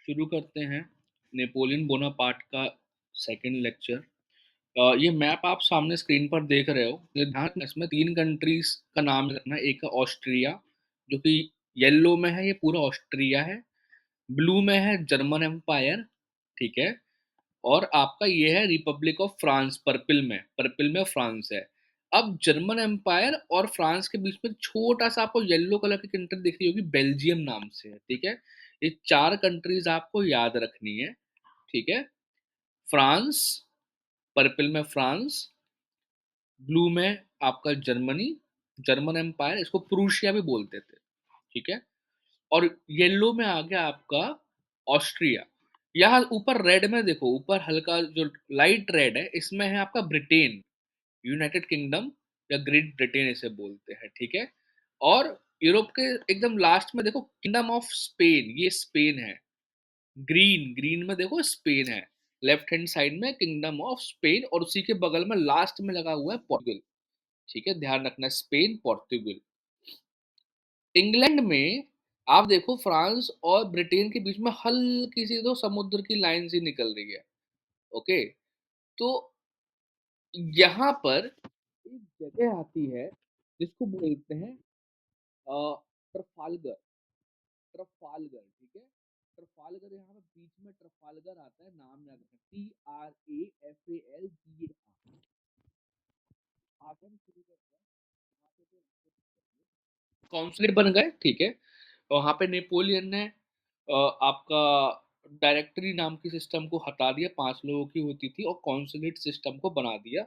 शुरू करते हैं नेपोलियन बोनापार्ट का सेकंड लेक्चर। ये मैप आप सामने स्क्रीन पर देख रहे हो। ये ध्यान रखना, इसमें तीन कंट्रीज का नाम रखना। एक है ऑस्ट्रिया, जो कि येलो में है, ये पूरा ऑस्ट्रिया है। ब्लू में है जर्मन एम्पायर, ठीक है। और आपका ये है रिपब्लिक ऑफ फ्रांस, पर्पल में फ्रांस है। अब जर्मन एम्पायर और फ्रांस के बीच में छोटा सा आपको येलो कलर की कंट्री दिख रही होगी, बेल्जियम नाम से है, ठीक है। ये चार कंट्रीज आपको याद रखनी है, ठीक है। फ्रांस, पर्पल में फ्रांस, ब्लू में आपका जर्मनी, जर्मन एम्पायर, इसको प्रूशिया भी बोलते थे, ठीक है। और येलो में आ गया आपका ऑस्ट्रिया। यहाँ ऊपर रेड में देखो, ऊपर हल्का जो लाइट रेड है, इसमें है आपका ब्रिटेन, यूनाइटेड किंगडम या ग्रेट ब्रिटेन इसे बोलते हैं, ठीक है। और यूरोप के एकदम लास्ट में देखो किंगडम ऑफ स्पेन, ये स्पेन है। ग्रीन ग्रीन में देखो स्पेन है, लेफ्ट हैंड साइड में किंगडम ऑफ स्पेन, और उसी के बगल में लास्ट में लगा हुआ है पोर्टुगल, ठीक है। ध्यान रखना, स्पेन पोर्टुगल। इंग्लैंड में आप देखो फ्रांस और ब्रिटेन के बीच में हल्की सी तो समुद्र की लाइन सी निकल रही है, ओके। तो यहाँ पर एक जगह आती है जिसको बोलते हैं ट्रफालगर, ट्रफालगर, ठीक है। ट्रफालगर, यहाँ पे बीच में ट्रफालगर आता है, नाम याद रखना, TRAFALGAR। आगे हम शुरू करते हैं। यहाँ पे कॉन्सुलेट बन गए, ठीक है। वहां पे नेपोलियन ने आपका डायरेक्टरी नाम की सिस्टम को हटा दिया, 5 लोगों की होती थी, और कॉन्सुलेट सिस्टम को बना दिया।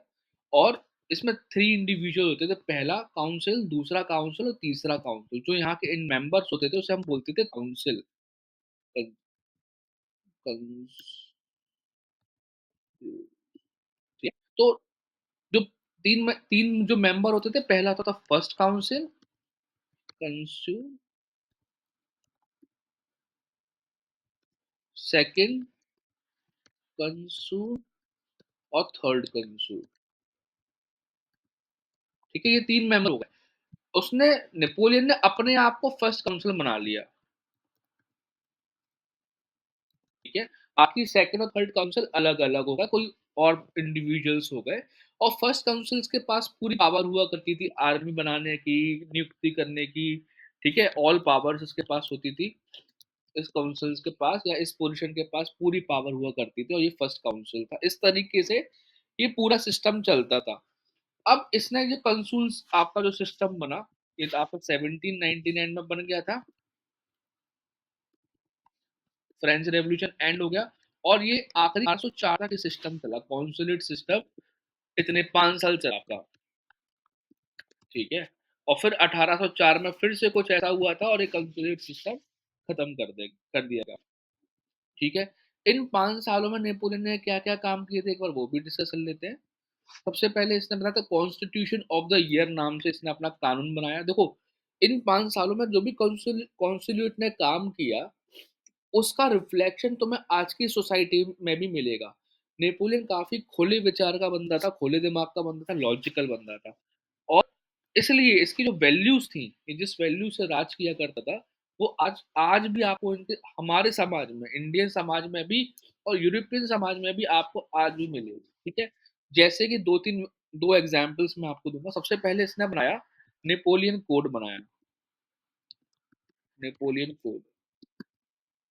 और इसमें 3 इंडिविजुअल होते थे, पहला काउंसिल, दूसरा काउंसिल और तीसरा काउंसिल। जो यहाँ के इन मेंबर्स होते थे उसे हम बोलते थे काउंसिल। तो जो तीन जो मेंबर होते थे, पहला होता था फर्स्ट काउंसिल, कंसुल, सेकंड कंसुल और थर्ड कंसुल, ठीक है। ये 3 मेंबर हो गए। उसने, नेपोलियन ने अपने आप को फर्स्ट काउंसिल बना लिया, ठीक है। बाकी सेकंड और थर्ड काउंसिल अलग अलग हो गए, कोई और इंडिविजुअल्स हो गए। और फर्स्ट काउंसिल्स के पास पूरी पावर हुआ करती थी, आर्मी बनाने की, नियुक्ति करने की, ठीक है। ऑल पावर्स इसके पास होती थी। इस काउंसिल्स के पास या इस पोजीशन के पास पूरी पावर हुआ करती थी, और ये फर्स्ट काउंसिल था। इस तरीके से ये पूरा सिस्टम चलता था। अब इसने ये कंसूल्स आपका जो सिस्टम बना, ये तो आपका 1799 में बन गया था। फ्रेंच रेवोल्यूशन एंड हो गया, और ये आखिरी 1804 तक सिस्टम चला, कॉन्सुलेट सिस्टम। इतने 5 साल चला था, ठीक है। और फिर 1804 में फिर से कुछ ऐसा हुआ था, और ये कंसुलेट सिस्टम खत्म कर दिया गया, ठीक है। इन 5 सालों में नेपोलियन ने क्या क्या काम किए थे, एक बार वो भी डिस्कस कर लेते हैं। सबसे पहले इसने बनाया था कॉन्स्टिट्यूशन ऑफ द ईयर नाम से, इसने अपना कानून बनाया। देखो, इन 5 सालों में जो भी कॉन्स्टिट्यूट ने काम किया, उसका रिफ्लेक्शन तुम्हें आज की सोसाइटी में भी मिलेगा। नेपोलियन काफी खुले विचार का बंदा था, खुले दिमाग का बंदा था, लॉजिकल बंदा था। और इसलिए इसकी जो वैल्यूज थी, ये जिस वैल्यू से राज किया करता था, वो आज आज भी आपको इनके, हमारे समाज में, इंडियन समाज में भी और यूरोपियन समाज में भी आपको आज भी मिलेगी, ठीक है। जैसे कि दो एग्जाम्पल्स मैं आपको दूंगा। सबसे पहले इसने बनाया, नेपोलियन कोड बनाया। नेपोलियन कोड,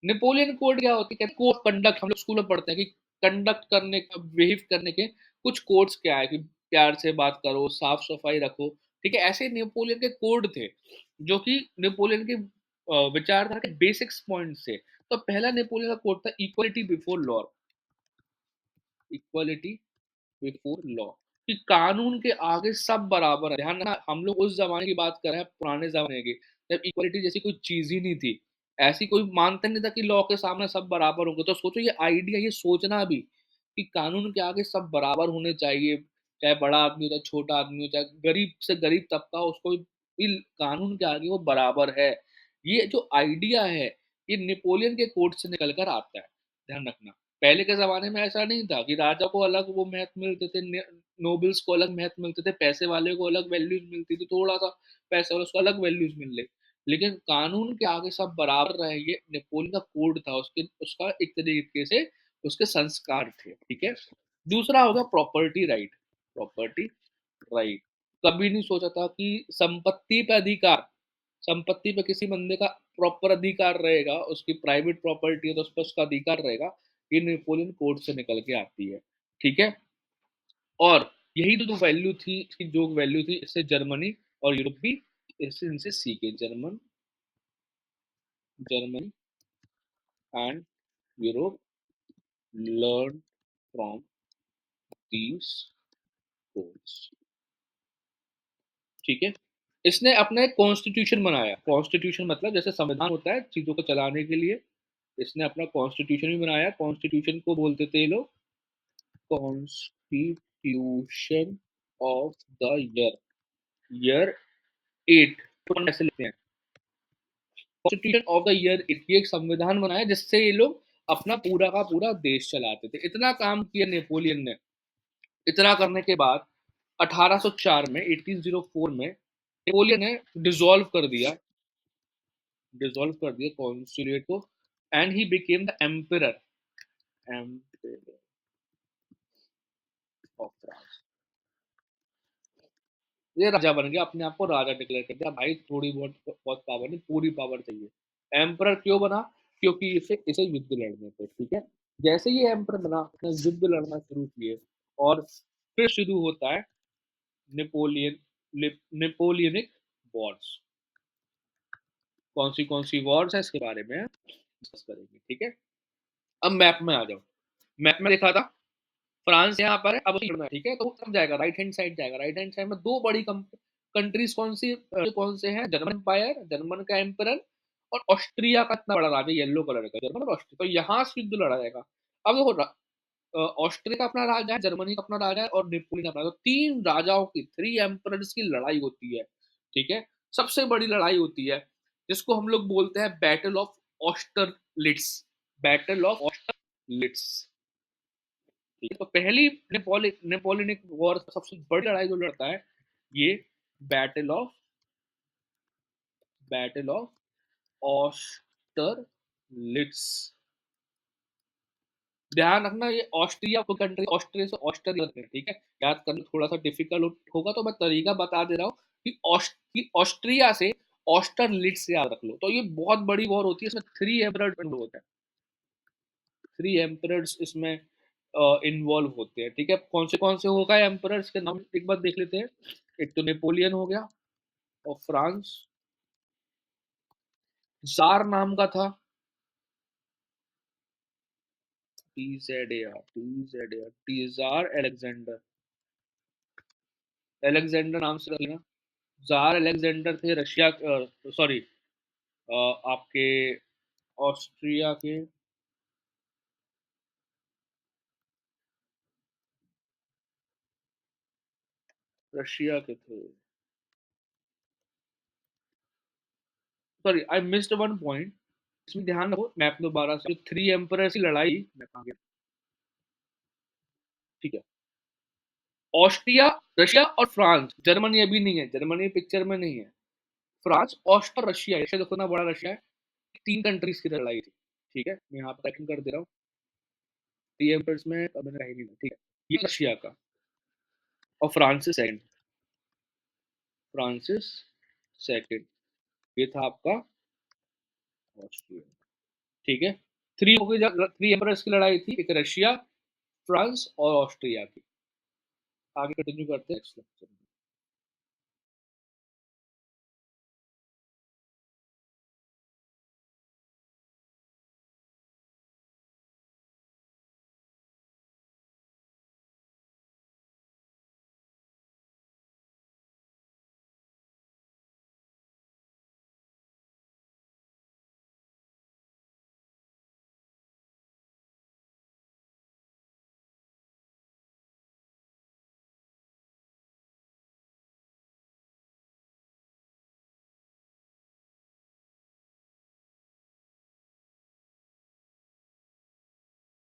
नेपोलियन कोड क्या होती है, कोड कंडक्ट, हम लोग स्कूल में पढ़ते हैं कि कंडक्ट करने का, बिहेव करने के कुछ कोड्स क्या है, कि प्यार से बात करो, साफ सफाई रखो, ठीक है। ऐसे नेपोलियन के कोड थे, जो कि नेपोलियन के विचारधारा के बेसिक्स पॉइंट से। तो पहला नेपोलियन का कोड था equality before law, equality before law, कि कानून के आगे सब बराबर है। ध्यान रखना, हम लोग उस जमाने की बात कर रहे हैं, पुराने जमाने की, जब इक्वलिटी जैसी कोई चीज ही नहीं थी। ऐसी कोई मानता नहीं था कि लॉ के सामने सब बराबर होंगे। तो सोचो, ये आइडिया, ये सोचना भी कि कानून के आगे सब बराबर होने चाहिए, चाहे बड़ा आदमी हो, चाहे छोटा आदमी हो, चाहे गरीब से गरीब तबका हो, उसको भी कानून के आगे वो बराबर है। ये जो आइडिया है, ये नेपोलियन के कोड से निकल कर आता है, ध्यान रखना। पहले के जमाने में ऐसा नहीं था कि राजा को अलग वो महत्व मिलते थे, नोबल्स को अलग महत्व मिलते थे, पैसे वाले को अलग वैल्यूज मिलती थी, थोड़ा सा पैसे वाले उसको अलग वैल्यूज मिल रही। लेकिन कानून के आगे सब बराबर रहेंगे, नेपोलियन का कोड था, उसके उसका एक तरीके से उसके संस्कार थे, ठीक है। दूसरा होगा प्रॉपर्टी राइट। प्रॉपर्टी राइट, कभी नहीं सोचा था कि संपत्ति पे अधिकार, संपत्ति पे किसी बंदे का प्रॉपर अधिकार रहेगा, उसकी प्राइवेट प्रॉपर्टी है तो उस पर उसका अधिकार रहेगा, ये नेपोलियन कोड से निकल के आती है, ठीक है। और यही तो वैल्यू थी, इसकी जो वैल्यू थी, इससे जर्मनी और यूरोप भी इससे इनसे सीखे। Germany and Europe learn from these codes, ठीक है। इसने अपना एक कॉन्स्टिट्यूशन बनाया, कॉन्स्टिट्यूशन मतलब जैसे संविधान होता है चीजों को चलाने के लिए, इसने अपना कॉन्स्टिट्यूशन भी बनाया। कॉन्स्टिट्यूशन को बोलते थे ये लोग constitution of the year, year 8, तो ऐसे लिखते हैं कॉन्स्टिट्यूशन ऑफ द ईयर 8, ये एक संविधान बनाया जिससे ये लोग अपना पूरा का पूरा देश चलाते थे। इतना काम किया नेपोलियन ने। इतना करने के बाद 1804 में 1804 में नेपोलियन ने डिसॉल्व कर दिया कॉन्सुलेट को, and he became the emperor, emperor of France. ये राजा बन गया, अपने आप को राजा डिक्लेयर कर दिया, भाई थोड़ी बहुत बहुत पावर नहीं, पूरी पावर चाहिए। एम्परर क्यों बना? क्योंकि इसे इसे युद्ध लड़ने थे, ठीक है। जैसे ही एम्परर बना, उसने युद्ध लड़ना शुरू किए, और फिर शुरू होता है नेपोलियन नेपोलियनिक वॉर्स। कौन सी वॉर्स है इसके बारे में डिस्कस करेंगे, ठीक है। अब मैप में आ जाओ। मैप में देखा था फ्रांस यहाँ पर है, अब उसे लड़ना है, ठीक है। तो वो कब जाएगा? राइट हैंड साइड जाएगा। राइट हैंड साइड में दो बड़ी कंट्रीज कौन से हैं? जर्मन एम्पायर, जर्मन का एम्परर, और ऑस्ट्रिया का इतना बड़ा राजा येलो कलर का, जर्मन और ऑस्ट्रिया, तो यहाँ से युद्ध लड़ा जाएगा। अब देखो ऑस्ट्रिया का अपना राजा है, जर्मनी का अपना राजा है, और नेपोलियन अपना, तो तीन राजाओं की, थ्री एम्परर्स की लड़ाई होती है, ठीक है। सबसे बड़ी लड़ाई होती है जिसको हम लोग बोलते हैं बैटल ऑफ ऑस्टरलिट्स। बैटल ऑफ ऑस्टरलिट्स, ठीक है। तो पहली नेपोलियनिक वॉर, सबसे बड़ी लड़ाई जो लड़ता है ये बैटल ऑफ बैटल ऑफ ऑस्टरलिट्स। ध्यान रखना, ये ऑस्ट्रिया को कंट्री, ऑस्ट्रिया से ऑस्ट्रिया है, ठीक है। याद करना थोड़ा सा डिफिकल्ट होगा, तो मैं तरीका बता दे रहा हूँ कि ऑस्ट्रिया से ऑस्टरलिट्स याद रख लो। तो ये बहुत बड़ी वॉर होती है, इसमें थ्री एम्परर होता है, थ्री एम्परर्स इसमें इन्वॉल्व होते हैं, ठीक है। कौन से होगा एम्परर्स के नाम एक बार देख लेते हैं। एक तो नेपोलियन हो गया, और फ्रांस जार नाम का था, टीजार एलेक्जेंडर, एलेक्जेंडर नाम से रखना। जार एलेक्जेंडर थे रशिया, सॉरी आपके ऑस्ट्रिया के, रशिया के थे। Sorry, I missed one point, इसमें ध्यान रखो। मैप दोबारा से, थ्री एम्परर की लड़ाई, मैं कहाँ गया, ठीक है। ऑस्ट्रिया, रशिया और फ्रांस, जर्मनी अभी नहीं है, जर्मनी पिक्चर में नहीं है। फ्रांस, ऑस्ट्रिया, रशिया, रशिया देखो ना बड़ा रशिया है, तीन कंट्रीज की लड़ाई थी, ठीक है। मैं यहाँ पर टाइपिंग कर दे रहा हूँ, थ्री एम्परर्स में अब मैंने रही नहीं, ठीक है। ये रशिया का, और फ्रांसिस सेकंड, फ्रांसिस सेकंड, ये था आपका ऑस्ट्रिया, ठीक है। थ्री हो गई, थ्री एम्परर्स की लड़ाई थी, एक रशिया, फ्रांस और ऑस्ट्रिया की। आगे कंटिन्यू करते हैं नेक्स्ट लेक्चर में।